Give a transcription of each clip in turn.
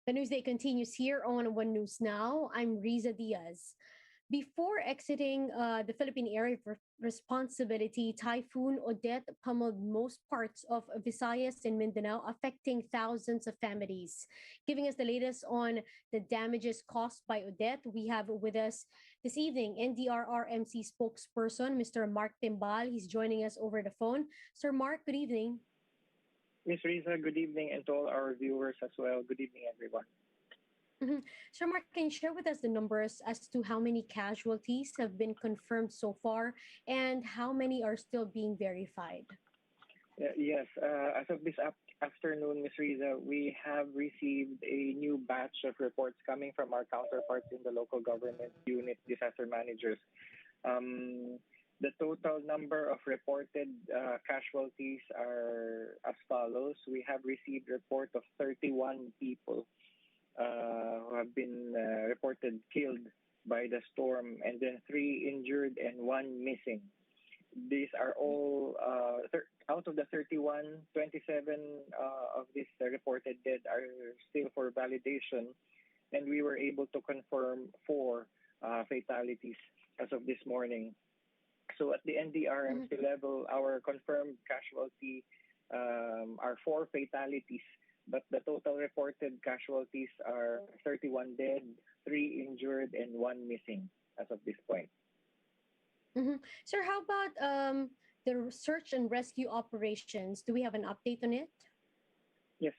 The news day continues here on One News Now. I'm Riza Diaz. Before exiting the Philippine Area of Responsibility, Typhoon Odette pummeled most parts of Visayas and Mindanao, affecting thousands of families. Giving us the latest on the damages caused by Odette, we have with us this evening NDRRMC spokesperson, Mr. Mark Timbal. He's joining us over the phone. Sir Mark, good evening. Ms. Riza, good evening, and to all our viewers as well. Good evening, everyone. So, Mark, can you share with us the numbers as to how many casualties have been confirmed so far and how many are still being verified? Yes, as of this afternoon, Ms. Riza, we have received a new batch of reports coming from our counterparts in the local government unit disaster managers. The total number of reported casualties are as follows. We have received report of 31 people who have been reported killed by the storm, and then 3 injured and 1 missing. These are all, out of the 31, 27 of these reported dead are still for validation, and we were able to confirm 4 fatalities as of this morning. So at the NDRMC level, our confirmed casualty are 4 fatalities, but the total reported casualties are 31 dead, 3 injured, and 1 missing as of this point. Sir, how about the search and rescue operations? Do we have an update on it? Yes,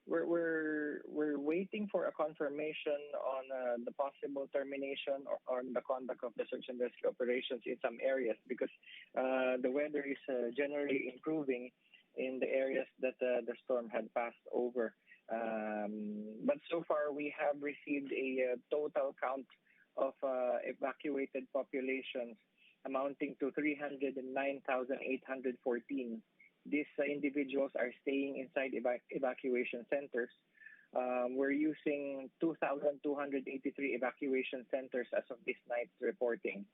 we're waiting for a confirmation on the possible termination or on the conduct of the search and rescue operations in some areas, because the weather is generally improving in the areas that the storm had passed over. But so far, we have received a total count of evacuated populations amounting to 309,814. These individuals are staying inside evacuation centers. We're using 2,283 evacuation centers as of this night's reporting.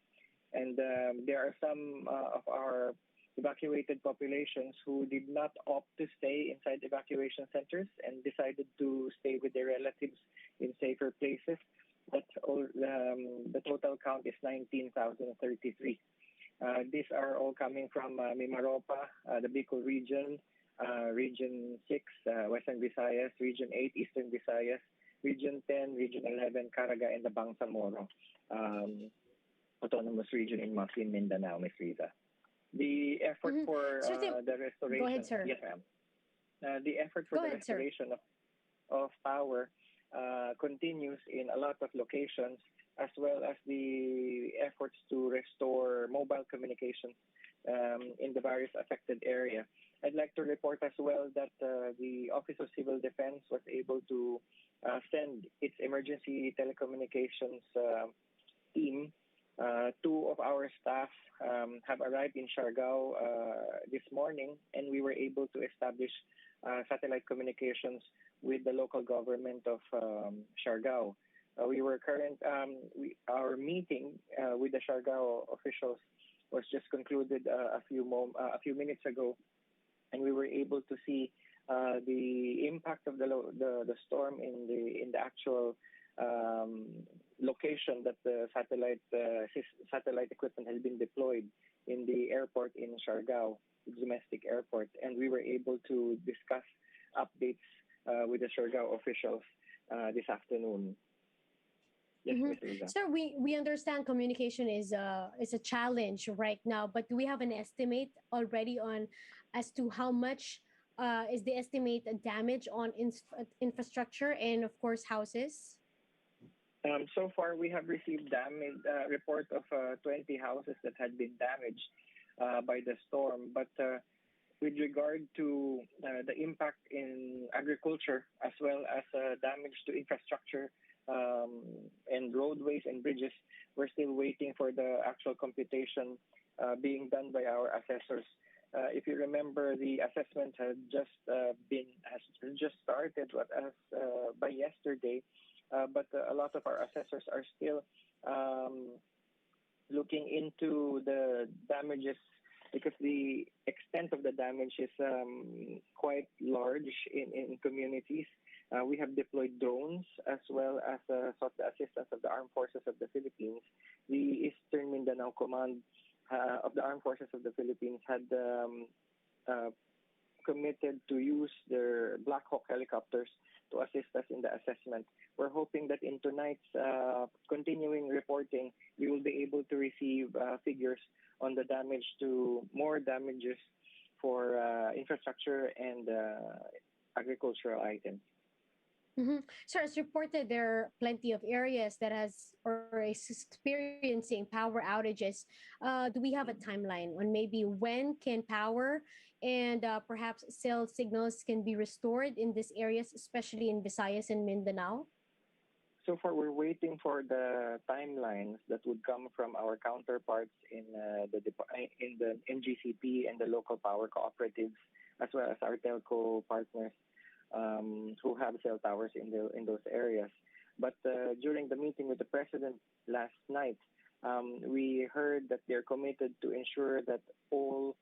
And there are some of our evacuated populations who did not opt to stay inside evacuation centers and decided to stay with their relatives in safer places. The total count is 19,033. These are all coming from Mimaropa, the Bicol region, Region 6, Western Visayas, Region 8, Eastern Visayas, Region 10, Region 11, Caraga, and the Bangsamoro Autonomous Region in Macin, Mindanao, Ms. Riza. The effort for the restoration... Go ahead, sir. Yes, ma'am. The effort for the restoration of power continues in a lot of locations, as well as the efforts to restore mobile communications in the various affected areas. I'd like to report as well that the Office of Civil Defense was able to send its emergency telecommunications team. 2 of our staff have arrived in Siargao this morning, and we were able to establish satellite communications with the local government of Siargao. Our meeting with the Siargao officials was just concluded a few minutes ago, and we were able to see the impact of the storm in the actual location that the satellite equipment has been deployed in the airport in Siargao, the domestic airport, and we were able to discuss updates with the Siargao officials this afternoon. Yes, Sir, we understand communication is a challenge right now, but do we have an estimate already on as to how much is the estimate damage on infrastructure and, of course, houses? So far, we have received report of 20 houses that had been damaged by the storm. But with regard to the impact in agriculture, as well as damage to infrastructure and roadways and bridges, we're still waiting for the actual computation being done by our assessors. If you remember, the assessment has just started by yesterday. But a lot of our assessors are still looking into the damages, because the extent of the damage is quite large in communities. We have deployed drones as well as sought the assistance of the Armed Forces of the Philippines. The Eastern Mindanao Command of the Armed Forces of the Philippines had uh, committed to use their Black Hawk helicopters to assist us in the assessment. We're hoping that in tonight's continuing reporting, we will be able to receive figures on the damage to more damages for infrastructure and agricultural items. So as reported, there are plenty of areas that has or is experiencing power outages. Do we have a timeline on maybe when can power and perhaps cell signals can be restored in these areas, especially in Visayas and Mindanao? So far, we're waiting for the timelines that would come from our counterparts in in the NGCP and the local power cooperatives, as well as our telco partners who have cell towers in those areas. But during the meeting with the president last night, we heard that they're committed to ensure that all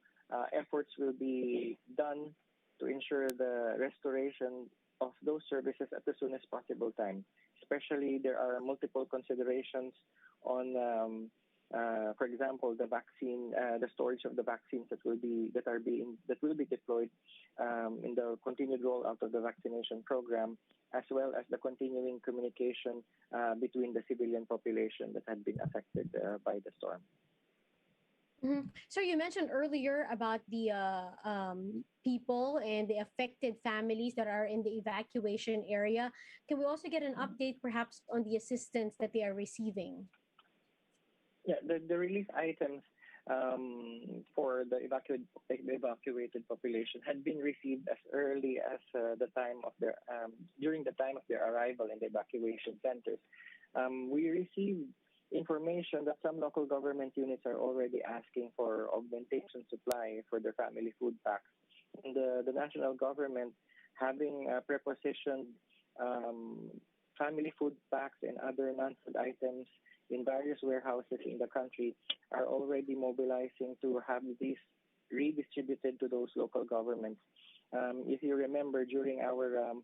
efforts will be done to ensure the restoration of those services at the soonest possible time. Especially, there are multiple considerations on, for example, the vaccine, the storage of the vaccines that will be deployed in the continued rollout of the vaccination program, as well as the continuing communication between the civilian population that had been affected by the storm. So you mentioned earlier about the people and the affected families that are in the evacuation area. Can we also get an update perhaps on the assistance that they are receiving? Yeah, the relief items for the evacuated population had been received as early as the time of their during the time of their arrival in the evacuation centers. We received information that some local government units are already asking for augmentation supply for their family food packs. And the national government having prepositioned family food packs and other non-food items in various warehouses in the country are already mobilizing to have these redistributed to those local governments. If you remember, during our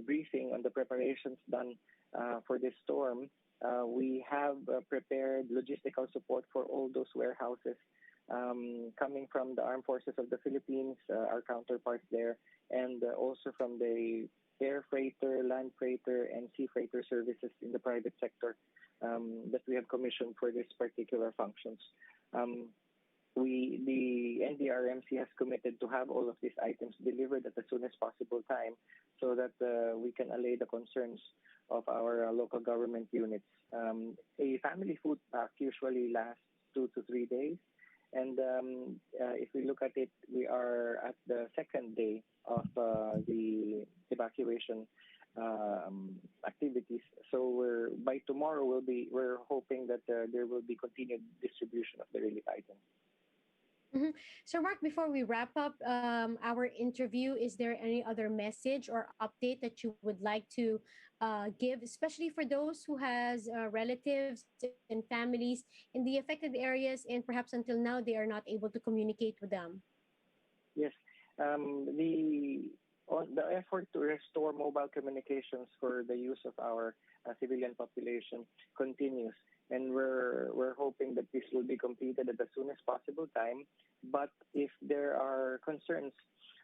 briefing on the preparations done for this storm, we have prepared logistical support for all those warehouses coming from the Armed Forces of the Philippines, our counterparts there, and also from the air freighter, land freighter, and sea freighter services in the private sector that we have commissioned for these particular functions. The NDRMC has committed to have all of these items delivered at the soonest possible time so that we can allay the concerns of our local government units. A family food pack usually lasts 2 to 3 days. And if we look at it, we are at the second day of the evacuation activities. So by tomorrow we're hoping that there will be continued distribution of the relief items. So, Mark, before we wrap up our interview, is there any other message or update that you would like to give, especially for those who has relatives and families in the affected areas, and perhaps until now they are not able to communicate with them? Yes, the effort to restore mobile communications for the use of our civilian population continues, and we're hoping that this will be completed at the soonest possible time. But if there are concerns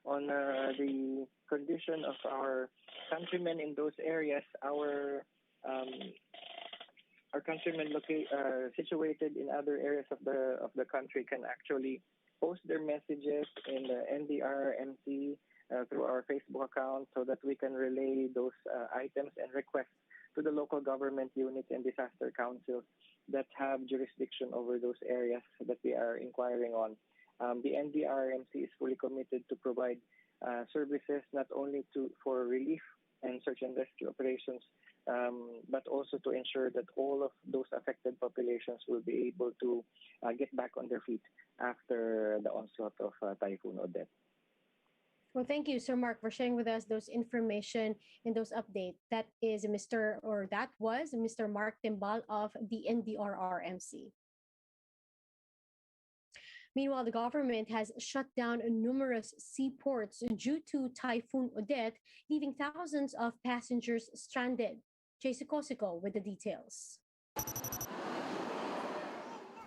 on the condition of our countrymen in those areas, our countrymen situated in other areas of the country can actually post their messages in the NDRMC through our Facebook account so that we can relay those items and requests to the local government units and disaster councils that have jurisdiction over those areas that we are inquiring on. The NDRMC is fully committed to provide services not only for relief and search and rescue operations, but also to ensure that all of those affected populations will be able to get back on their feet after the onslaught of Typhoon Odette. Well, thank you, Sir Mark, for sharing with us those information and those updates. That was Mr. Mark Timbal of the NDRRMC. Meanwhile, the government has shut down numerous seaports due to Typhoon Odette, leaving thousands of passengers stranded. Jason Cosico with the details.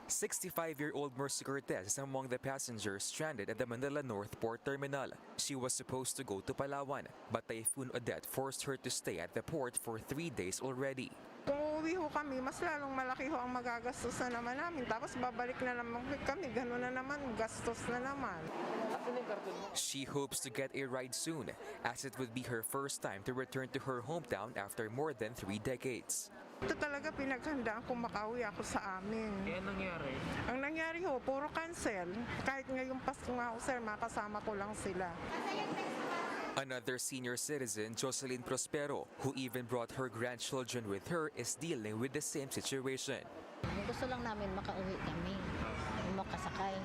65-year-old Mercy Cortez is among the passengers stranded at the Manila North Port Terminal. She was supposed to go to Palawan, but Typhoon Odette forced her to stay at the port for 3 days already. Kung uuwi ho kami, mas lalong malaki ho ang magagastos na naman namin. Tapos babalik na naman kami, gano'n na naman, gastos na naman. She hopes to get a ride soon, as it would be her first time to return to her hometown after more than 3 decades. Ito talaga pinaghandaan kung makauwi ako sa amin. Kaya nangyari? Ang nangyari ho, puro cancel. Kahit ngayong Pasko nga ho, sir, makasama ko lang sila. Another senior citizen, Jocelyn Prospero, who even brought her grandchildren with her, is dealing with the same situation. Gusto lang namin makauwi kami, makasakay.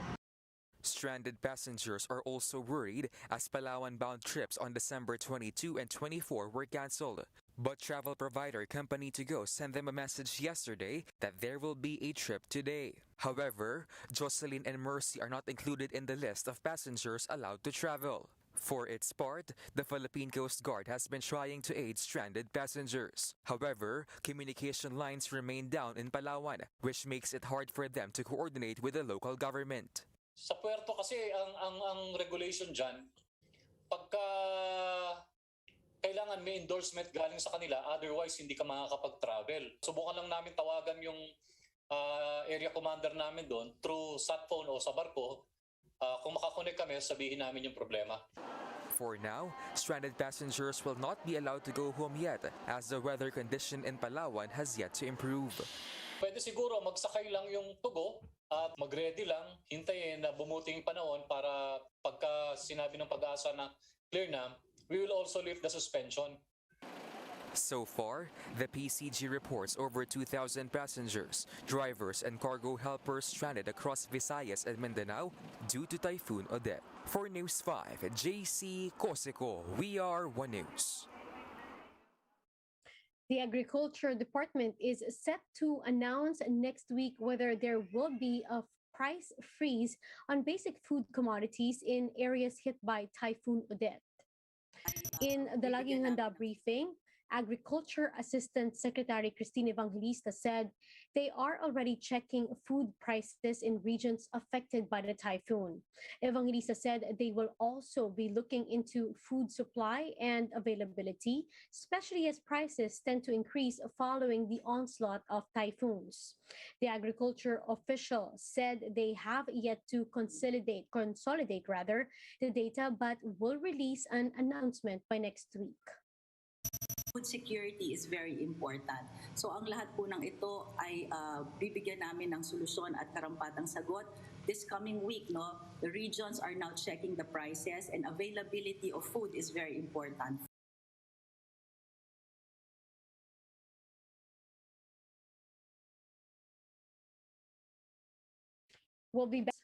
Stranded passengers are also worried as Palawan-bound trips on December 22 and 24 were cancelled. But travel provider Company to Go sent them a message yesterday that there will be a trip today. However, Jocelyn and Mercy are not included in the list of passengers allowed to travel. For its part, the Philippine Coast Guard has been trying to aid stranded passengers. However, communication lines remain down in Palawan, which makes it hard for them to coordinate with the local government. Sa puerto kasi ang regulation diyan, pagka kailangan may endorsement galing sa kanila, otherwise hindi ka makakapag-travel. Subukan lang namin tawagan yung area commander namin doon through sat phone o sa barko. Kung makakonect kami, sabihin namin yung problema. For now, stranded passengers will not be allowed to go home yet as the weather condition in Palawan has yet to improve. Pwede siguro magsakay lang yung tugo at mag-ready lang, hintayin na bumuti yung panahon para pagka sinabi ng Pag-asa na clear na, we will also lift the suspension. So far, the PCG reports over 2,000 passengers, drivers, and cargo helpers stranded across Visayas and Mindanao due to Typhoon Odette. For News 5, JC Cosico, we are One News. The Agriculture Department is set to announce next week whether there will be a price freeze on basic food commodities in areas hit by Typhoon Odette. In the Laging Handa briefing, Agriculture Assistant Secretary Christine Evangelista said they are already checking food prices in regions affected by the typhoon. Evangelista said they will also be looking into food supply and availability, especially as prices tend to increase following the onslaught of typhoons. The agriculture official said they have yet to consolidate the data, but will release an announcement by next week. Food security is very important. So ang lahat po ng ito ay bibigyan namin ng solusyon at karampatang sagot. This coming week, the regions are now checking the prices and availability of food is very important. We'll be back.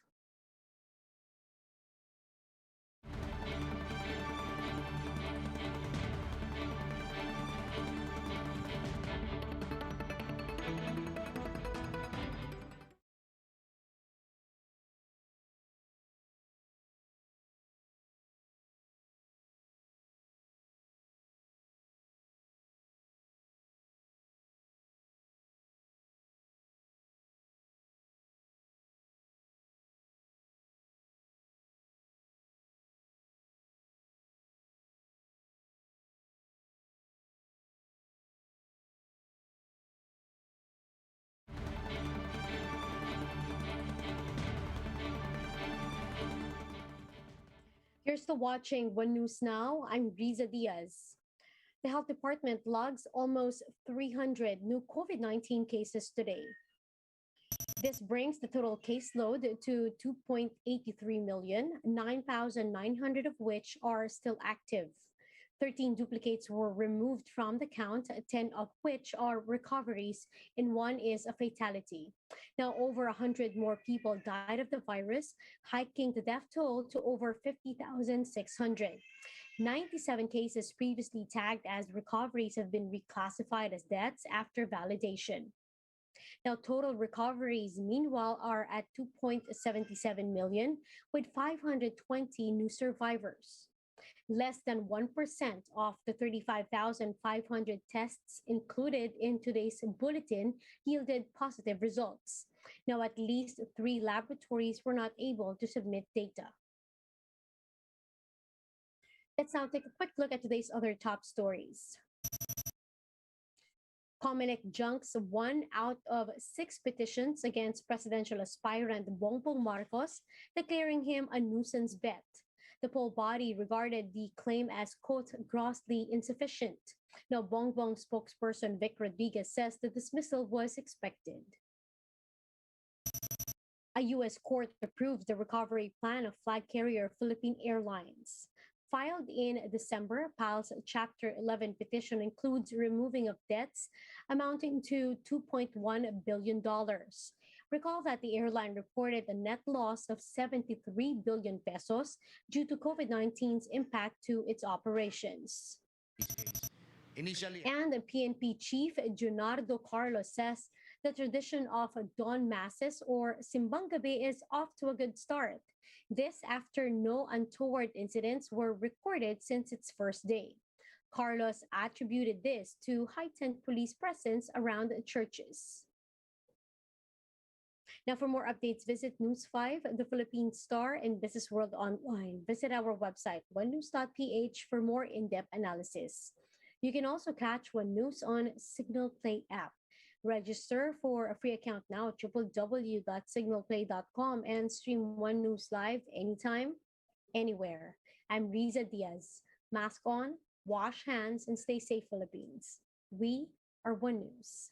You're still watching One News Now. I'm Riza Diaz. The Health Department logs almost 300 new COVID-19 cases today. This brings the total caseload to 2.83 million, 9,900 of which are still active. 13 duplicates were removed from the count, 10 of which are recoveries, and 1 is a fatality. Now, over 100 more people died of the virus, hiking the death toll to over 50,600. 97 cases previously tagged as recoveries have been reclassified as deaths after validation. Now, total recoveries, meanwhile, are at 2.77 million, with 520 new survivors. Less than 1% of the 35,500 tests included in today's bulletin yielded positive results. Now, at least 3 laboratories were not able to submit data. Let's now take a quick look at today's other top stories. Comelec junks 1 out of 6 petitions against presidential aspirant Bongbong Marcos, declaring him a nuisance bet. The poll body regarded the claim as, quote, grossly insufficient. Now, Bongbong spokesperson Vic Rodriguez says the dismissal was expected. A U.S. court approved the recovery plan of flag carrier Philippine Airlines. Filed in December, PAL's Chapter 11 petition includes removing of debts amounting to $2.1 billion. Recall that the airline reported a net loss of 73 billion pesos due to COVID-19's impact to its operations. And the PNP chief, Junardo Carlos, says the tradition of dawn masses or simbang gabi is off to a good start. This after no untoward incidents were recorded since its first day. Carlos attributed this to heightened police presence around churches. Now, for more updates, visit News 5, the Philippine Star, and Business World Online. Visit our website, onenews.ph, for more in-depth analysis. You can also catch One News on Signal Play app. Register for a free account now at www.signalplay.com and stream One News live anytime, anywhere. I'm Riza Diaz. Mask on, wash hands, and stay safe, Philippines. We are One News.